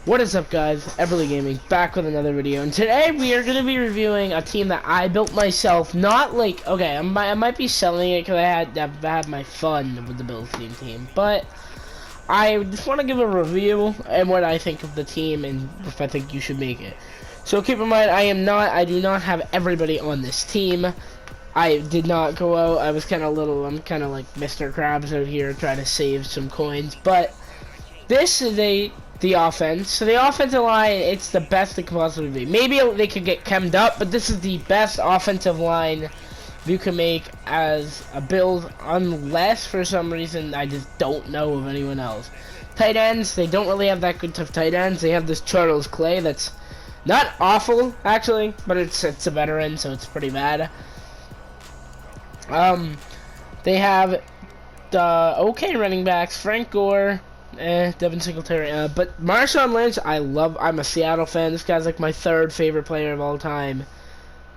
What is up, guys? Everly Gaming back with another video, and today we are going to be reviewing a team that I built myself. Not like, okay, I might be selling it because I've had my fun with the build team, but I just want to give a review and what I think of the team and if I think you should make it. So keep in mind, I do not have everybody on this team. I did not go out. I was kind of I'm kind of like Mr. Krabs out here trying to save some coins, but this is the offense. So the offensive line, it's the best it could possibly be. Maybe they could get chemmed up, but this is the best offensive line you can make as a build, unless for some reason I just don't know of anyone else. Tight ends, they don't really have that good tough tight ends. They have this Charles Clay that's not awful actually, but it's a veteran, so it's pretty bad. They have the okay running backs, Frank Gore, Devin Singletary, but Marshawn Lynch, I'm a Seattle fan. This guy's like my third favorite player of all time,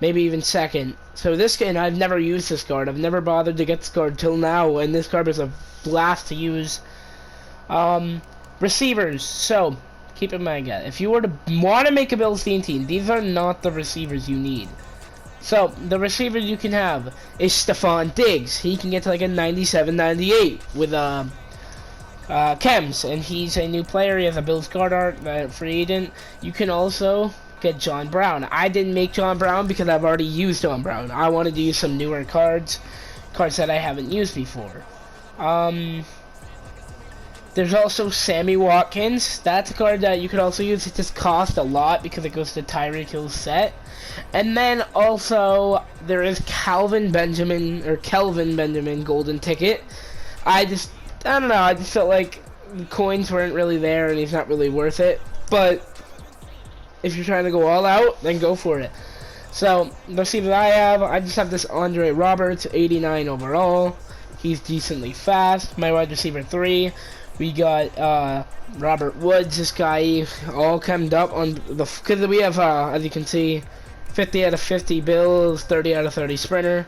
maybe even second. So this guy, and I've never used this card. I've never bothered to get this card till now, and this card is a blast to use. Receivers. So keep in mind, guys, if you were to want to make a Bills team, these are not the receivers you need. So the receiver you can have is Stephon Diggs. He can get to like a 97, 98 with Chems, and he's a new player. He has a Bills card art, free agent. You can also get John Brown. I didn't make John Brown because I've already used John Brown. I wanted to use some newer cards that I haven't used before. There's also Sammy Watkins. That's a card that you could also use. It just costs a lot because it goes to Tyreek Hill's set. And then also there is Kelvin Benjamin golden ticket. I don't know, I just felt like the coins weren't really there and he's not really worth it. But if you're trying to go all out, then go for it. So the receiver I just have this Andre Roberts, 89 overall. He's decently fast. My wide receiver 3, we got Robert Woods. This guy all chemmed up on the, because we have as you can see, 50 out of 50 Bills, 30 out of 30 Sprinter.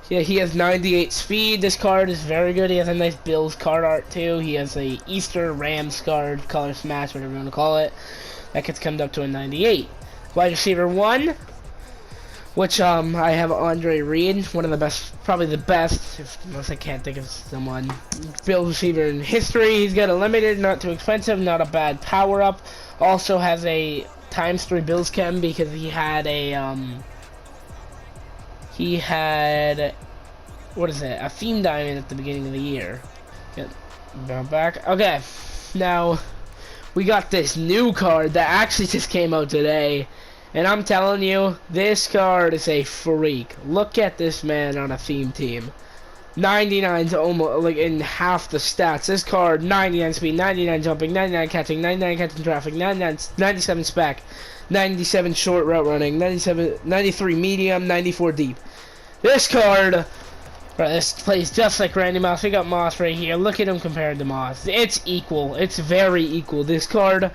Yeah, he has 98 speed. This card is very good. He has a nice Bills card art too. He has a Easter Rams card, color smash, whatever you want to call it. That gets come up to a 98. Wide receiver 1, which I have Andre Reed, one of the best, probably the best, unless I can't think of someone, Bills receiver in history. He's got a limited, not too expensive, not a bad power up. Also has a ×3 Bills chem because he had a what is it? A theme diamond at the beginning of the year. Get back. Okay, now we got this new card that actually just came out today, and I'm telling you, this card is a freak. Look at this man on a theme team. 99's almost like in half the stats. This card, 99 speed, 99 jumping, 99 catching, 99 catching traffic, 97 spec, 97 short route running, 93 medium, 94 deep. This card, bro, this plays just like Randy Moss. We got Moss right here. Look at him compared to Moss. It's equal. It's very equal. This card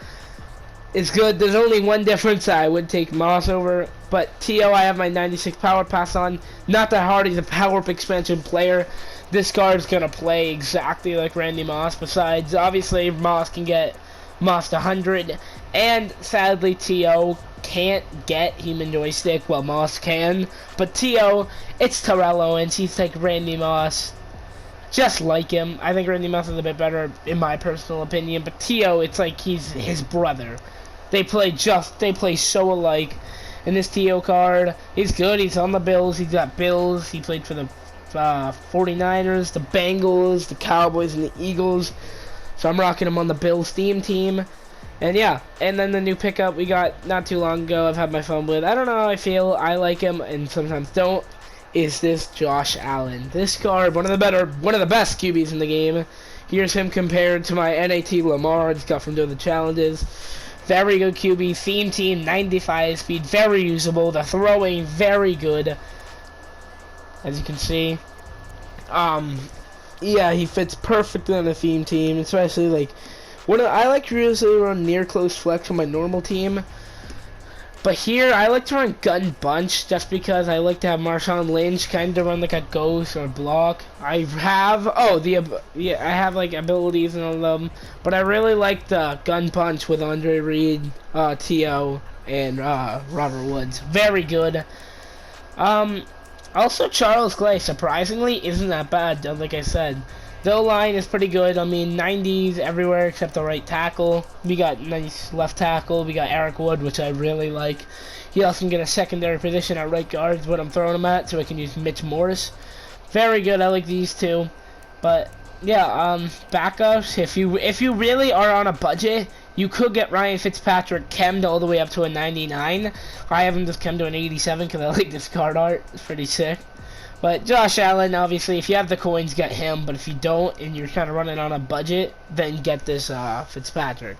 is good. There's only one difference. I would take Moss over, but T.O. I have my 96 power pass on. Not that hard. He's a power up expansion player. This card is gonna play exactly like Randy Moss. Besides, obviously, Moss can get Moss to 100, and sadly, T.O. can't get human joystick. Well, Moss can, but T.O. it's Terrell Owens. He's like Randy Moss, just like him. I think Randy Moss is a bit better in my personal opinion, but T.O. it's like he's his brother. They play so alike. In this T.O. card, he's good. He's on the Bills. He's got Bills. He played for the 49ers, the Bengals, the Cowboys, and the Eagles. So I'm rocking him on the Bills theme team. And yeah, and then the new pickup we got not too long ago, I've had my fun with. I don't know how I feel. I like him and sometimes don't. Is this Josh Allen? This card, one of the best QBs in the game. Here's him compared to my NAT Lamar I just got from doing the challenges. Very good QB, theme team, 95 speed, very usable. The throwing, very good. As you can see. Yeah, he fits perfectly on a theme team, especially like I like to usually run near close flex on my normal team. But here, I like to run gun bunch just because I like to have Marshawn Lynch kind of run like a ghost or block. I have, yeah, I have like abilities and all of them, but I really like the gun punch with Andre Reed, T.O., and Robert Woods. Very good. Also Charles Clay, surprisingly, isn't that bad, like I said. The O-line is pretty good. I mean, 90s everywhere except the right tackle. We got nice left tackle. We got Eric Wood, which I really like. He also can get a secondary position at right guard, is what I'm throwing him at, so I can use Mitch Morris. Very good. I like these two. But yeah, backups. If you really are on a budget, you could get Ryan Fitzpatrick chemmed all the way up to a 99. I have him just chemmed to an 87 because I like this card art. It's pretty sick. But Josh Allen, obviously, if you have the coins, get him. But if you don't, and you're kind of running on a budget, then get this Fitzpatrick.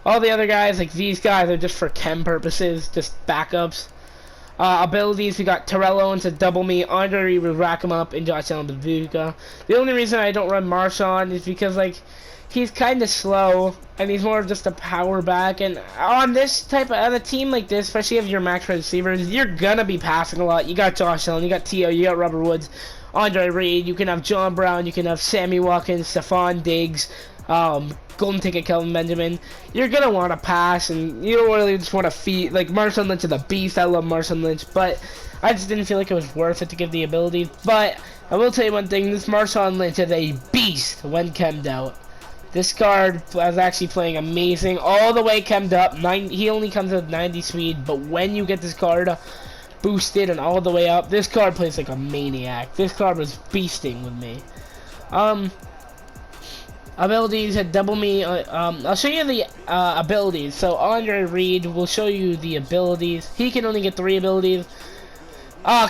All the other guys, like these guys, are just for chem purposes, just backups. Abilities, we got Terrell Owens to double me, Andre Reed would rack him up, and Josh Allen bazooka. The only reason I don't run Marshawn is because, like, he's kind of slow, and he's more of just a power back. And on this type of on a team like this, especially if you're max receivers, you're gonna be passing a lot. You got Josh Allen, you got T.O., you got Robert Woods, Andre Reed. You can have John Brown, you can have Sammy Watkins, Stephon Diggs, Golden Ticket Kelvin Benjamin. You're gonna want to pass, and you don't really just want to feed. Like Marshawn Lynch is a beast. I love Marshawn Lynch, but I just didn't feel like it was worth it to give the ability. But I will tell you one thing: this Marshawn Lynch is a beast when chemmed out. This card is actually playing amazing, all the way chemmed up. He only comes with 90 speed, but when you get this card boosted and all the way up, this card plays like a maniac. This card was beasting with me. Abilities at double me. I'll show you the abilities. So Andre Reed will show you the abilities. He can only get 3 abilities.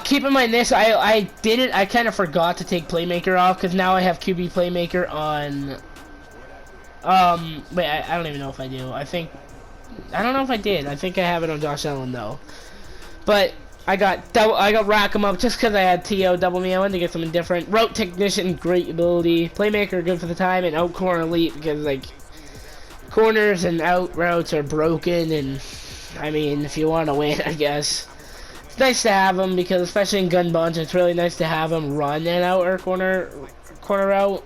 Keep in mind this. I kind of forgot to take Playmaker off because now I have QB Playmaker on. Wait, I don't even know if I do. I don't know if I did. I think I have it on Josh Allen though. But I got rack 'em up just because I had T.O. double me. I wanted to get something different. Route Technician, great ability. Playmaker, good for the time, and out corner elite because like corners and out routes are broken. And I mean, if you want to win, I guess it's nice to have them because especially in gun bunch, it's really nice to have them run and out or corner route.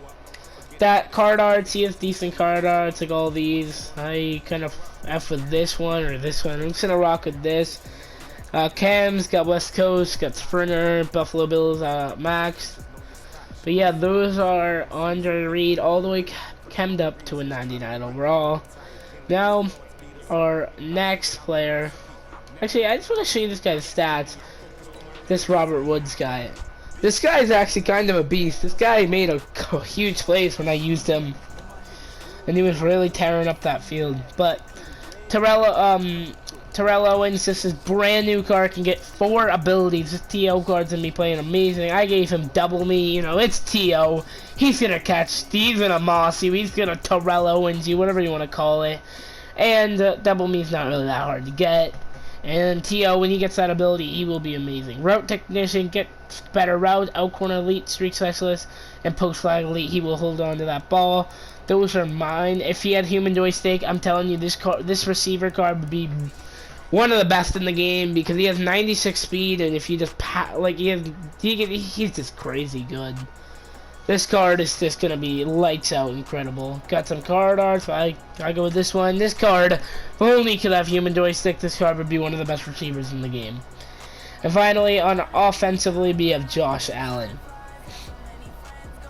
That card arts, he has decent card arts, like all these. I kind of F with this one or this one. I'm just gonna rock with this. Cam's got West Coast, got Sprinter, Buffalo Bills, Max. But yeah, those are Andre Reed all the way chemmed up to a 99 overall. Now, our next player. Actually, I just want to show you this guy's stats. This Robert Woods guy. This guy is actually kind of a beast. This guy made a huge plays when I used him, and he was really tearing up that field. But Terrell Owens, this is brand new card, can get 4 abilities. This T.O. card's gonna be playing amazing. I gave him double me. You know, it's T.O. He's gonna catch. He's gonna moss you. He's gonna Terrell Owens you, whatever you want to call it. And double me's not really that hard to get. And T.O., when he gets that ability, he will be amazing. Route Technician, get better route, out corner elite, streak specialist, and post flag elite. He will hold on to that ball. Those are mine. If he had human joystick, I'm telling you, this receiver card would be one of the best in the game because he has 96 speed, and if you just he's just crazy good. This card is just gonna be lights out incredible. Got some card arts. I go with this one. This card, if only could have human joystick, this card would be one of the best receivers in the game. And finally, on offensively, we have Josh Allen.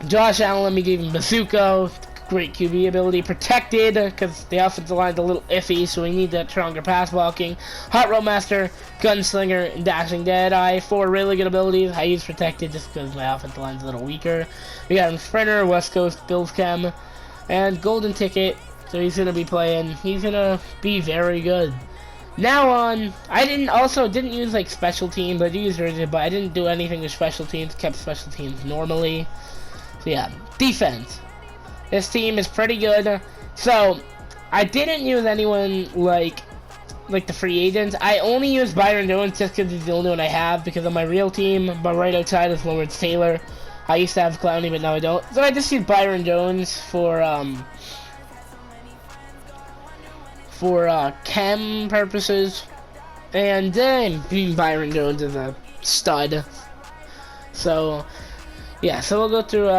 Josh Allen, let me give him bazooka. Great QB ability, protected because the offensive line's a little iffy, so we need that stronger pass blocking. Hot Road Master, Gunslinger, and Dashing Deadeye. 4 really good abilities. I use protected just because my offensive line's a little weaker. We got him Sprinter, West Coast, Bills Chem, and Golden Ticket. So he's gonna be playing. He's gonna be very good. Now on, I didn't use like special teams. I used it, but I didn't do anything with special teams. Kept special teams normally. So yeah, defense. This team is pretty good. So, I didn't use anyone like the free agents. I only used Byron Jones just because he's the only one I have because on my real team, but right outside is Lawrence Taylor. I used to have Clowney, but now I don't. So I just used Byron Jones for chem purposes. And then Byron Jones is a stud. So yeah, so we'll go through.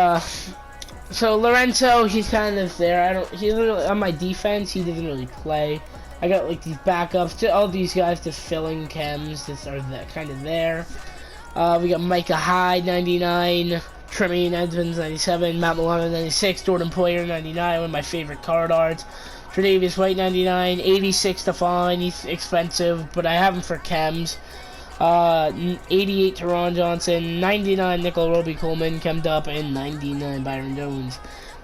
So Lorenzo, he's kind of there. He's really, on my defense. He doesn't really play. I got like these backups. All these guys just filling chems. Just are that kind of there. We got Micah Hyde 99, Tremaine Edmonds 97, Matt Milano 96, Jordan Poyer 99. One of my favorite card arts. Tre'Davious White 99, 86 Stephon. He's expensive, but I have him for chems. 88 Teron Johnson, 99 Nickel Roby Coleman, chemmed up, and 99 Byron Jones.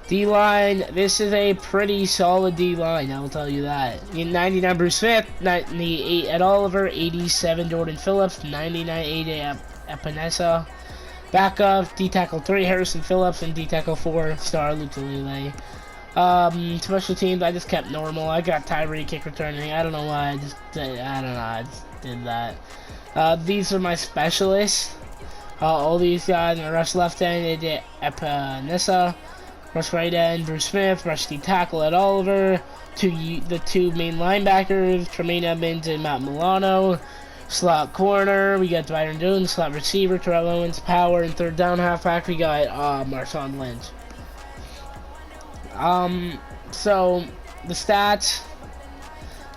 D-line, this is a pretty solid D-line, I will tell you that. 99 Bruce Smith, 98 Ed Oliver, 87 Jordan Phillips, 99 AJ Epinesa. Backup, D-Tackle 3 Harrison Phillips, and D-Tackle 4 Star Lutulele. Special teams, I just kept normal. I got Tyree kick returning. I don't know why I just did that. These are my specialists. All these guys, my rush left end, AJ Epinesa. Rush right end, Bruce Smith. Rush D tackle at Oliver. The two main linebackers, Tremaine Edmonds and Matt Milano. Slot corner, we got Byron Jones. Slot receiver, Terrell Owens. Power and third down halfback, we got Marshawn Lynch. So the stats,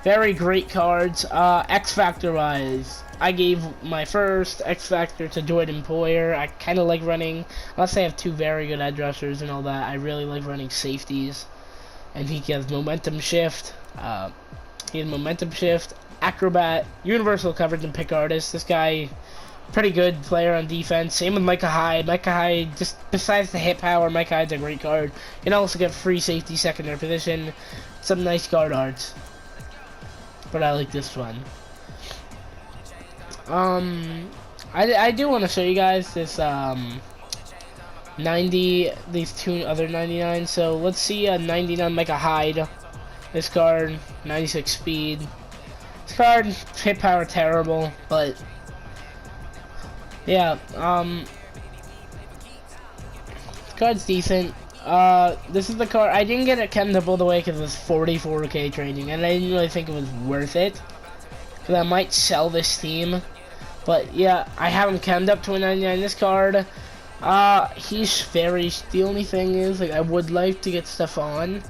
very great cards. X Factor wise, I gave my first X Factor to Jordan Poyer. I kind of like running, unless I have two very good edge rushers and all that, I really like running safeties. And he has momentum shift. Acrobat, universal coverage, and pick artist. This guy, pretty good player on defense. Same with Micah Hyde. Micah Hyde, just besides the hit power, Micah Hyde's a great card. You can also get free safety, secondary position. Some nice guard arts. But I like this one. I do want to show you guys this 90, these two other 99. So let's see a 99 Micah Hyde. This card, 96 speed. This card, hit power terrible, but yeah, this card's decent. This is the card. I didn't get it chemmed up all the way because it was 44k trading, and I didn't really think it was worth it. Because I might sell this team. But yeah, I have him chemmed up to a 99. This card, he's very. The only thing is, like, I would like to get stuff on.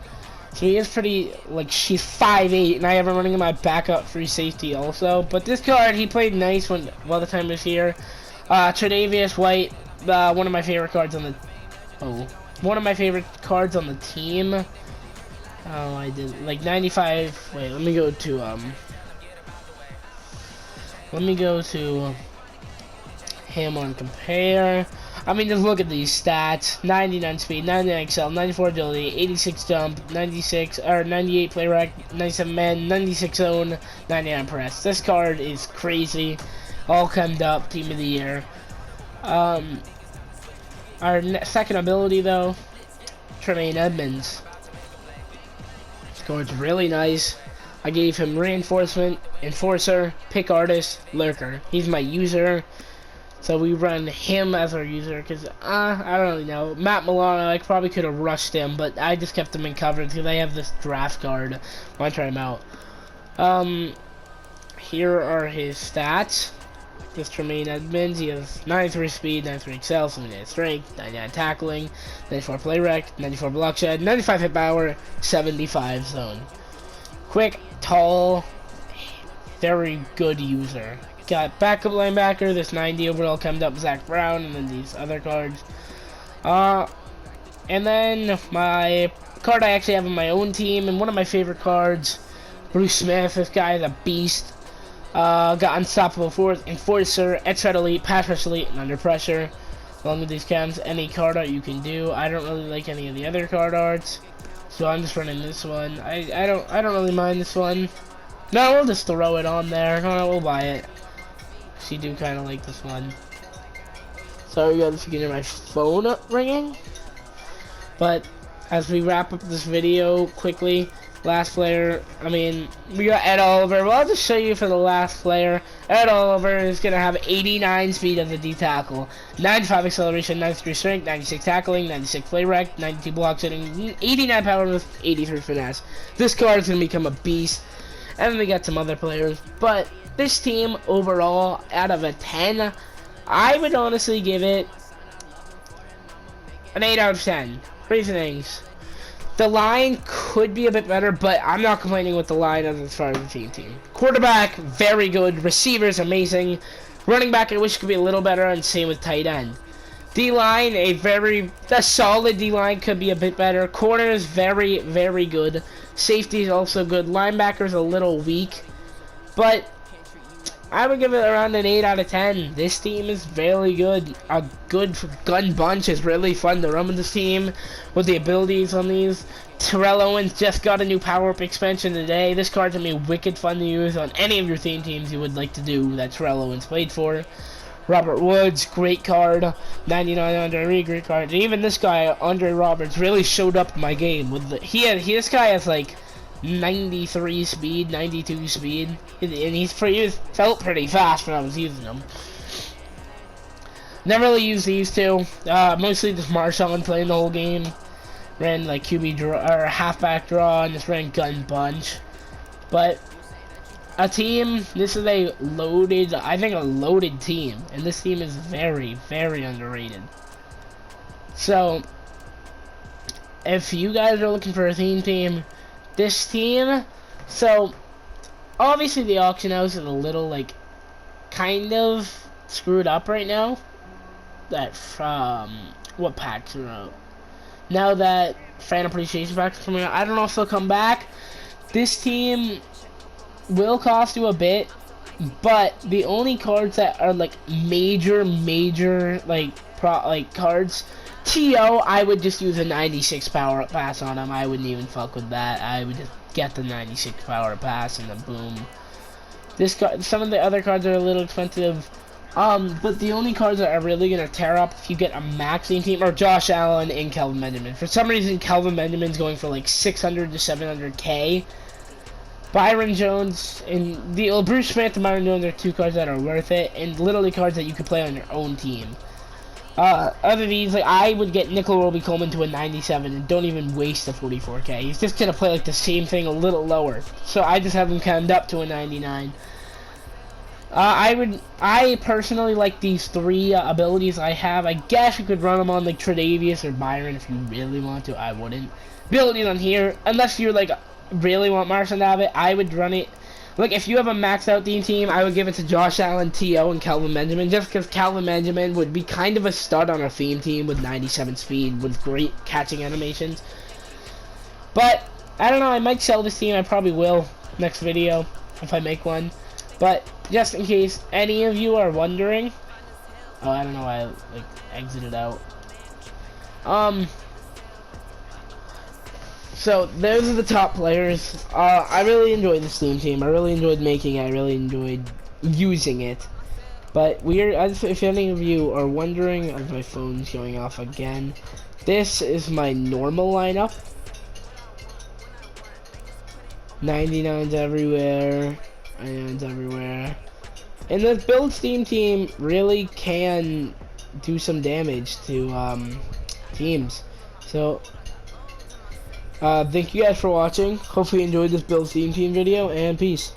So he is pretty, like, she's 5'8", and I have him running in my backup free safety also. But this card, he played nice while the time was here. Tre'Davious White, one of my favorite cards on the. One of my favorite cards on the team. Oh, I did like 95. Wait, let me go to him on compare. I mean, just look at these stats: 99 speed, 99 excel, 94 agility, 86 jump, 98 play rec, 97 man, 96 zone, 99 press. This card is crazy. All chemmed up, team of the year. Our second ability, though, Tremaine Edmonds. This card's really nice. I gave him reinforcement, enforcer, pick artist, lurker. He's my user, so we run him as our user because I don't really know. Matt Milano, I probably could have rushed him, but I just kept him in coverage because I have this draft card. I want to try him out. Here are his stats. This Tremaine Edmonds, he has 93 speed, 93 excel, 79 strength, 99 tackling, 94 play rec, 94 block shed, 95 hit power, 75 zone. Quick, tall, very good user. Got backup linebacker, this 90 overall chemmed up Zach Brown, and then these other cards. And then my card I actually have on my own team, and one of my favorite cards, Bruce Smith. This guy is a beast. Got unstoppable force, enforcer, edge elite, pass rush elite, and under pressure. Along with these chems, any card art you can do. I don't really like any of the other card arts, so I'm just running this one. I don't really mind this one. No, we'll just throw it on there. No, we'll buy it. She do kind of like this one. Sorry guys if you can hear my phone ringing. But as we wrap up this video quickly, last player, I mean, we got Ed Oliver. Well, I'll just show you for the last player. Ed Oliver is going to have 89 speed as a D tackle, 95 acceleration, 93 strength, 96 tackling, 96 play rec, 92 block setting, 89 power with 83 finesse. This card is going to become a beast. And then we got some other players, but this team overall, out of a 10, I would honestly give it an 8 out of 10. Reasonings. The line could be a bit better, but I'm not complaining with the line as far as the team. Quarterback, very good. Receivers, amazing. Running back, I wish could be a little better, and same with tight end. D-line, a solid D-line, could be a bit better. Corners, very, very good. Safety is also good. Linebackers, a little weak. But I would give it around an 8 out of 10. This team is very good. A good gun bunch is really fun to run with this team with the abilities on these. Terrell Owens just got a new power-up expansion today. This card's going to be wicked fun to use on any of your theme teams you would like to do that Terrell Owens played for. Robert Woods, great card. 99 Andre, great card. And even this guy, Andre Roberts, really showed up in my game. This guy has like 93 speed, 92 speed, and he felt pretty fast when I was using him. Never really used these two. Mostly just Marshawn playing the whole game. Ran like QB draw or halfback draw, and just ran gun bunch. But a team, this is a loaded, I think a loaded team, and this team is very, very underrated. So if you guys are looking for a theme team, this team, so obviously the auction house is a little like kind of screwed up right now. That what packs are out now that fan appreciation packs are coming out. I don't know if they'll come back. This team will cost you a bit, but the only cards that are like major like cards, T.O., I would just use a 96 power up pass on him. I wouldn't even fuck with that. I would just get the 96 power up pass and then boom. This card, some of the other cards are a little expensive, but the only cards that are really gonna tear up if you get a maxing team are Josh Allen and Kelvin Benjamin. For some reason, Kelvin Benjamin's going for like 600 to 700k. Byron Jones and the Bruce Smith and Byron Jones are two cards that are worth it, and literally cards that you could play on your own team. Other these, like I would get Nickel Roby Coleman to a 97 and don't even waste the 44k. He's just gonna play like the same thing a little lower. So I just have him canned up to a 99. I personally like these three abilities I have. I guess you could run them on like Tre'Davious or Byron if you really want to. I wouldn't. Abilities on here, unless you're like really want Marshall to have it, I would run it. Like, if you have a maxed out team, I would give it to Josh Allen, T.O., and Kelvin Benjamin, just because Kelvin Benjamin would be kind of a stud on a theme team with 97 speed, with great catching animations. But, I don't know, I might sell this team, I probably will, next video, if I make one. But, just in case any of you are wondering, oh, I don't know why I, like, exited out. So, those are the top players. I really enjoyed this team. I really enjoyed making it. I really enjoyed using it. But if any of you are wondering, as my phone's going off again, this is my normal lineup. 99s everywhere. 99s everywhere. And this build Steam team really can do some damage to teams. So, thank you guys for watching. Hopefully you enjoyed this build Steam team video, and peace.